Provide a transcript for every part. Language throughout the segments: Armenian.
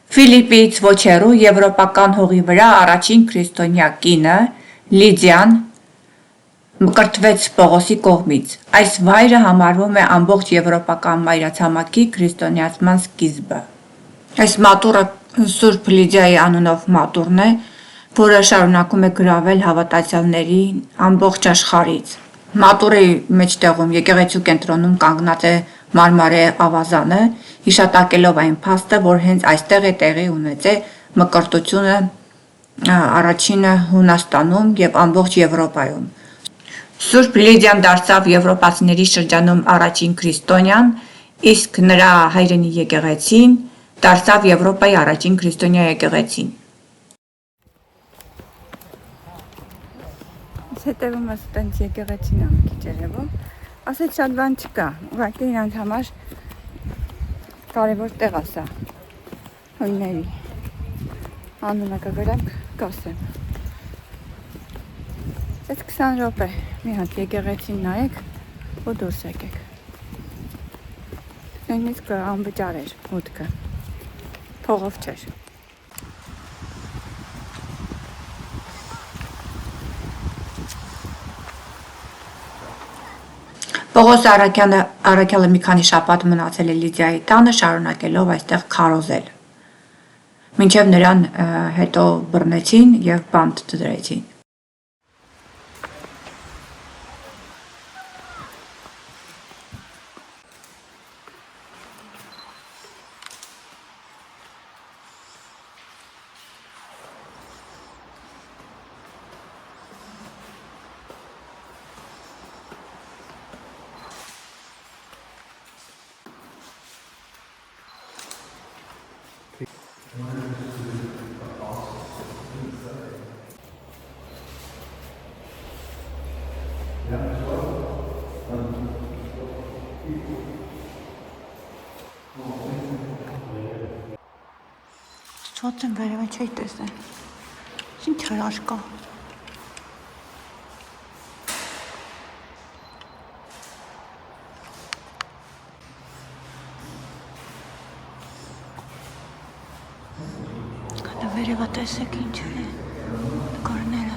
Ֆիլիպից ոչ հեռու եվրոպական հողի վրա առաջին քրիստոնյա կինը Լիդիան մկրտվեց Պողոսի կողմից։ Այս վայրը համարվում է ամբողջ եվրոպական մայրացամաքի քրիստոնեացման սկիզբը։ Այս մատուռը Սուրբ Լիդիայի անունով մատուռն է, որը շարունակում է գրավել հավատացյալների ամբողջ աշխարհից։ Մատուռի մեջտեղում եկեղեցու կենտրոնում կանգնած է մարմարե ավազանը, հիշատակելով այն փաստը, որ հենց այստեղ է տեղի ունեցել մկրտությունը առաջինը Հունաստանում եւ ամբողջ Եվրոպայում։ Սուրբ Լիդիան դարձավ եվրոպացիների շրջանում առաջին քրիստոնյան, իսկ նրա հայրենի եկեղեցին դարձավ Եվրոպայի առաջին քրիստոնյա եկեղեցին։ Հետևումս տենց եկեղեցին է մի քիչ երևում, ասեց շատ բան չկա, ուղղակի իրանց համար կարևոր տեղ է սա, հույների, անունը կգրենք, կասեմ։ Այս 20 րոպե, մի հատ եկեղեցին նայեք ու դուրս եկեք։ Նույնիսկ անվճար էր մուտքը, փողով չէր։ Պողոս Առաքյալը մի քանի շաբաթ մնացել է Լիդիայի տանը, շարունակելով այստեղ քարոզել։ Մինչև նրան հետո բռնեցին եւ բանտ դրեցին։ Շատ եմ վերևը չի տեսնել, ինչ հրաշք կա։ Հələ վերևը տեսեք ինչ է, նկարները։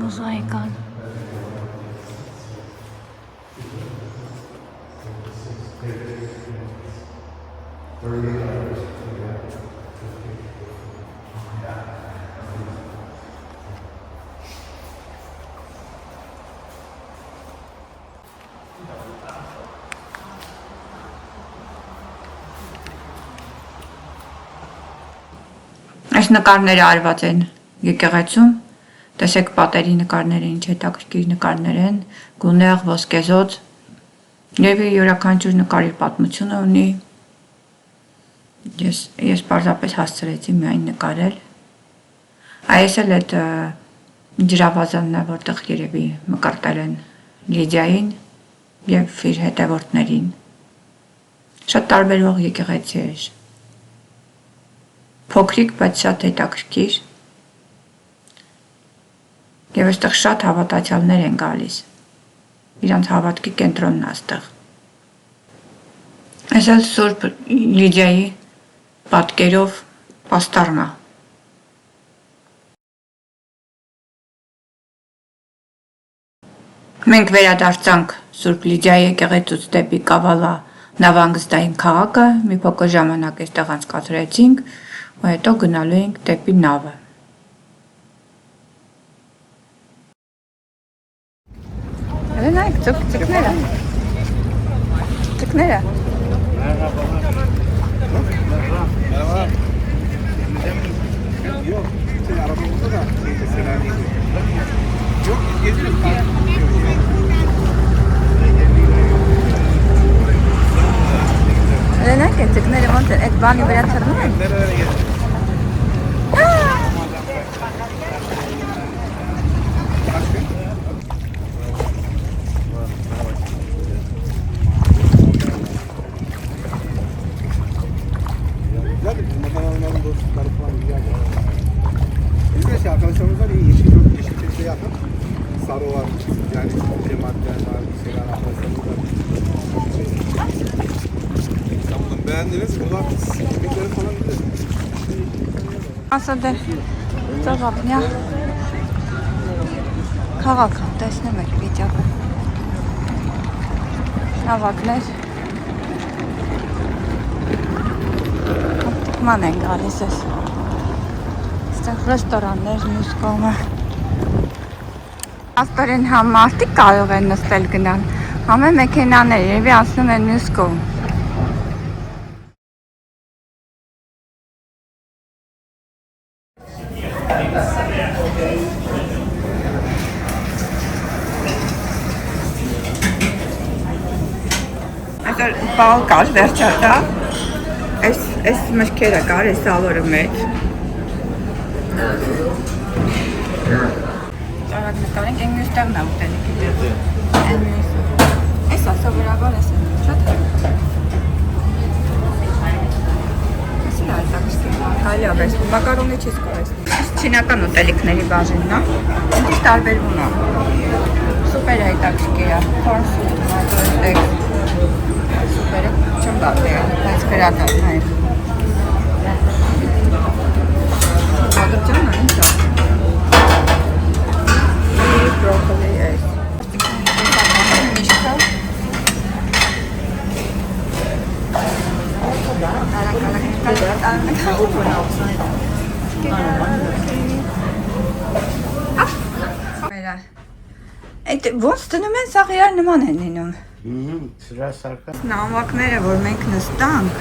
Մոզաիկան։ Այս նկարները արված են եկեղեցում, տեսեք պատերի նկարները, ինչ հետաքրքիր նկարներ են, գունեղ, ոսկեզոծ, եւ յուրաքանչյուր նկարի պատմությունը ունի։ Ես պարզապես հասցրեցի միայն նկարել։ Այս էլ այդ ջրավազանն է, որտեղ երևի մկրտել են Լիդիային եւ իր հետևորդներին։ Շատ տարբերվող եկեղեցի էր։ Փոքրիկ, բայց շատ հետաքրքիր։ Եվ այստեղ շատ հավատացյալներ են գալիս։ Իրանց հավատքի կենտրոնն է այստեղ։ Այս էլ Սուրբ Լիդիայի պատկերով պաստառն է։ Մենք վերադարձանք Սուրբ Լիդիայի եկեղեցուց դեպի Կավալա նավահանգստային քաղաքը, մի փոքր ժամանակ այստեղ անցկացրեցինք, ու հետո գնալու ենք դեպի նավը։ Նայեք, ծկները։ Ծկները։ Նայեք, ծկները ոնց են, այդ բանի վրա թռնում են։ bizim makarnaların dostlukları falan güzel. Bizde şey arkadaşlarımız var, yeşil şey yakın. Sarı var, yani cemaatler var, şeyler arkadaşlarımız var. İstanbul'dan beğendiniz, burada yemekleri falan güzel. Ասա դե ծավալնյա քաղաք տեսնեմ եք վիճակը նավակներ ման են գալիս ես այստեղ ռեստորաններ մյուս կողմը աստորեն համ մարդիկ կարող են նստել գնալ համ է մեքենաներ երևի անցնում են մյուս կողմ Այսօր բալ կար, վերջատա, այս մշկերը կար, այս ալորը մեջ Ճարակ նկարենք, են մյուս տեղն է ուտելիք Են մյուս Այս ասա վրաբար ես են, շատ է Այս էլ այտակստի, հայլի աբես, մակարոնի չես կորեսնի Չինական ուտելիքների բաժինն է, ինքիչ տարբերվում է Սուպեր այտակստի է, կորսուտ, մատորտեք Սուպերը չեմ բատել, բայց գրատան հայր Ադրճանն ինչ է Բրոկոլի այս Միշկա Այդ ոնց դնում են սաղ իրար նման են լինում Նավակները, որ մենք նստանք,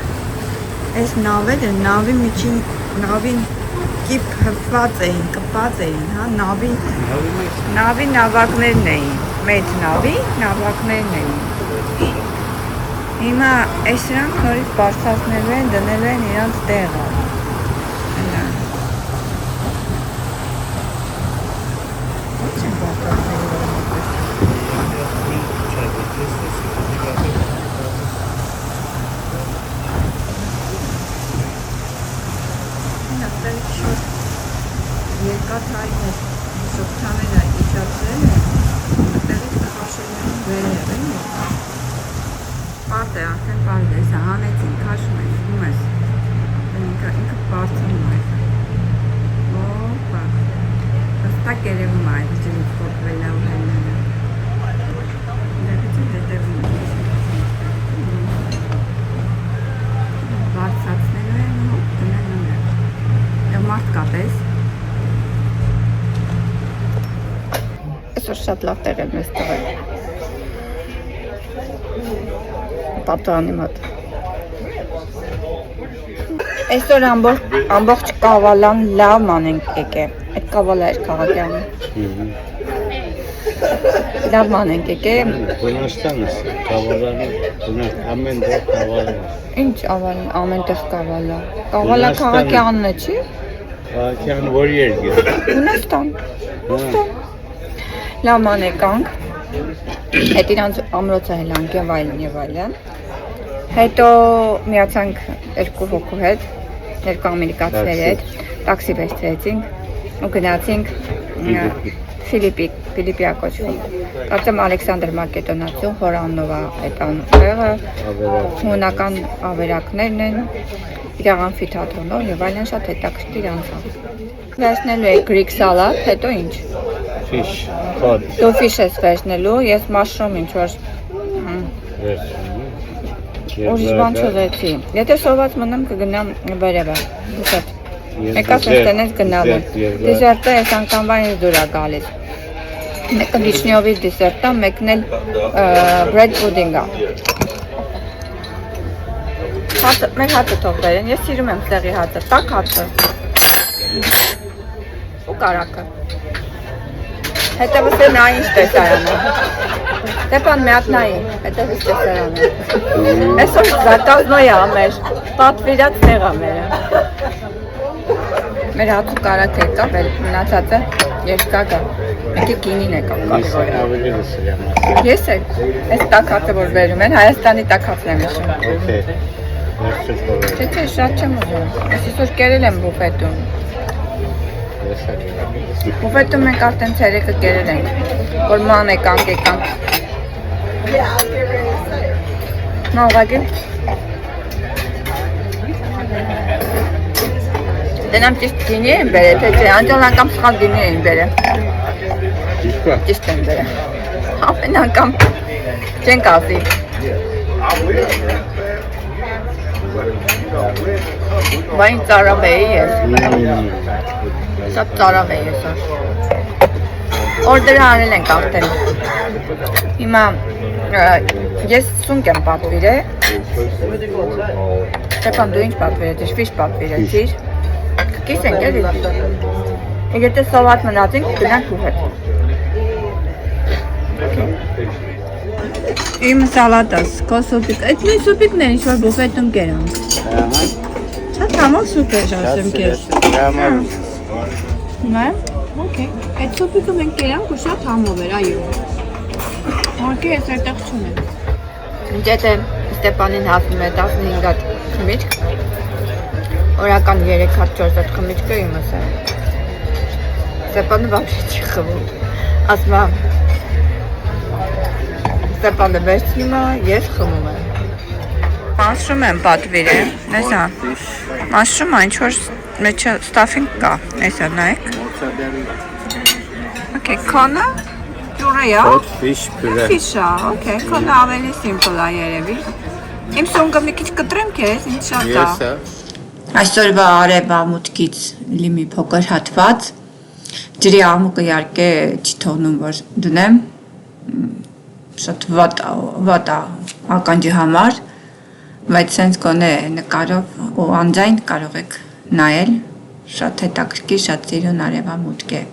այս նավերը, նավի միջին, նավին կիպ հպված էին, կպած էին, հա, նավի նավակներն էին, մեծ նավի նավակներն էին։ Հիմա այս իրանք նորից բարձրացնելու են, դնելու են իրանց տեղը։ Ոչ են բարձրացնելու Երկաթային է, շոքթաները իջացրել են, այդտեղից քաշել են վերև են Պարդ է, արդեն պարդ է, սա հանեցին, քաշում են, ուղում ես ինքը բարձնում է Ոպա Հստակ երևում է այդ ջրից փոքվել է ու հելնելը Դեղիցին հետևում է Բարձացնելու են ու դնելու են Եվ մարդ կապես Այսօր շատ լավ տեղ եմ ես տղել Պատանի մոտ Այսօր ամբողջ կավալան լավ մանենք եկե Այդ կավալա էր քաղաքյանը Լավ մանենք եկե Բունաստան ես, կավալանը, ամեն դեղ կավալը Ինչ ամեն տեղ կավալա Կավալա քաղաքյանն է չի Քաղաքյան որ երգեր Բունաստան Լավ ման եկանք Հետ իրանց ամրոցը հելանք և այլն Հետո միացանք երկու հոգու հետ Երկու ամերիկացիների հետ Տաքսի վերցրեցինք ու գնացինք Ֆիլիպիա կոչվում Կարծեմ Ալեքսանդր Մակեդոնացու հորանով այդ տեղը Հունական ավերակներն են Իրաղ ամֆիթատրոնով և այլն շատ հետաքրքիր անցավ Վերցնելու է գրիկ սալատ, հետո ինչ Fish, cod Դու ֆիշ ես վերցնելու, ես մաշրում ինչ-որ Ուրիշ բան չուղեցի Եթե սոված մնամ կգնամ վերևը Դիսերտ Մեկաս ես տենես գնալու Դիսերտը ես անգամվա ինձ դուր է գալիս Մեկը վիշնյովի դիսերտը, մեկն էլ բրեդ պուդինգ է Մեր հացը թող բերեն, ես սիրում եմ տեղի հացը, տաք հացը ու կարակը Հետևս է նա ինչ տեսարանը Տեպան միատ նայի, հետևս տեսարանը Այսօր զատազնոյ ամեր, պատվիրած տեղ ամերը Մեր հացու կարակ է կա, մնացածը երկակը Մեկի կինին է կա Ես էլ, այս տաք հացը որ վերում են, Հայաստանի տաք հացն եմ իշում Վերցրու կորել։ Չէ, շատ չեմ ուզում։ Ես այսօր կերել եմ բուֆետում։ Ես էլ։ Բուֆետում մենք արդեն ցերեկը կերել ենք, որ ման եկանք։ Նա ուղղակի դենամ ճիշտ գինի են բերել, թե չէ, անջան անգամ սխալ գինի են բերել։ Իսկ Ճիշտ են բերել։ Ամեն անգամ չենք ասի։ Բայց ծարավ էի ես, շատ ծարավ էի այսօր։ Օրդերը արել ենք արդեն։ Հիմա ես սունկ եմ պատվիրել։ Ստեփան, դու ինչ պատվիրեցիր, ֆիշ պատվիրեցիր։ Կիս ենք էլի։ Եթե սալատ մնացինք, գնանք բուֆետ։ Իմ սալատս, քո սուպիկ, այդ նույն սուպիկն է, ինչ որ բուֆետում կերանք։ ահա։ Շատ համով սուպ է ասեմ քեզ։ Ժամը Մա՞, օքեյ։ Այդ սուպիկը մենք կերանք ու շատ համով էր, այո։ Որքի ես այդտեղ չունեմ։ Ինչ եթե Ստեփանին հասնում է 15 հատ խմիչք, օրական 3 հատ 4 հատ խմիչքը իմս է։ Ստեփանը вообще չի խմում։ Ասում է Ստեփանը վերցնում է, ես խմում եմ։ Մաշրում եմ պատվիրել, այսա։ Մաշրումը ինչ որ մեջը ստաֆինգ կա, այսա նայեք։ Okay, քոնը ջուրեա։ hot fish püre. Ֆիշա, okay, քոնը ավելի սիմպլ է երևի։ Իմ սունկը մի քիչ կտրեմ քեզ, ինձ շատ է։ Ես է։ Այսօրվա արևամուտքից լիմի փոքր հատված։ Ջրի աղմուկը իհարկե չի թողնում որ դնեմ։ Շատ վատ ականջի համար, բայց sense գոնե նկարով ու անձայն կարող եք նայել։ Շատ հետաքրքիր, շատ սիրուն արևամուտք է։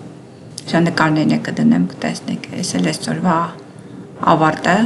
Շատ նկարներն է կդնեմ, կտեսնեք։ Ես էլ այսօրվա ավարտը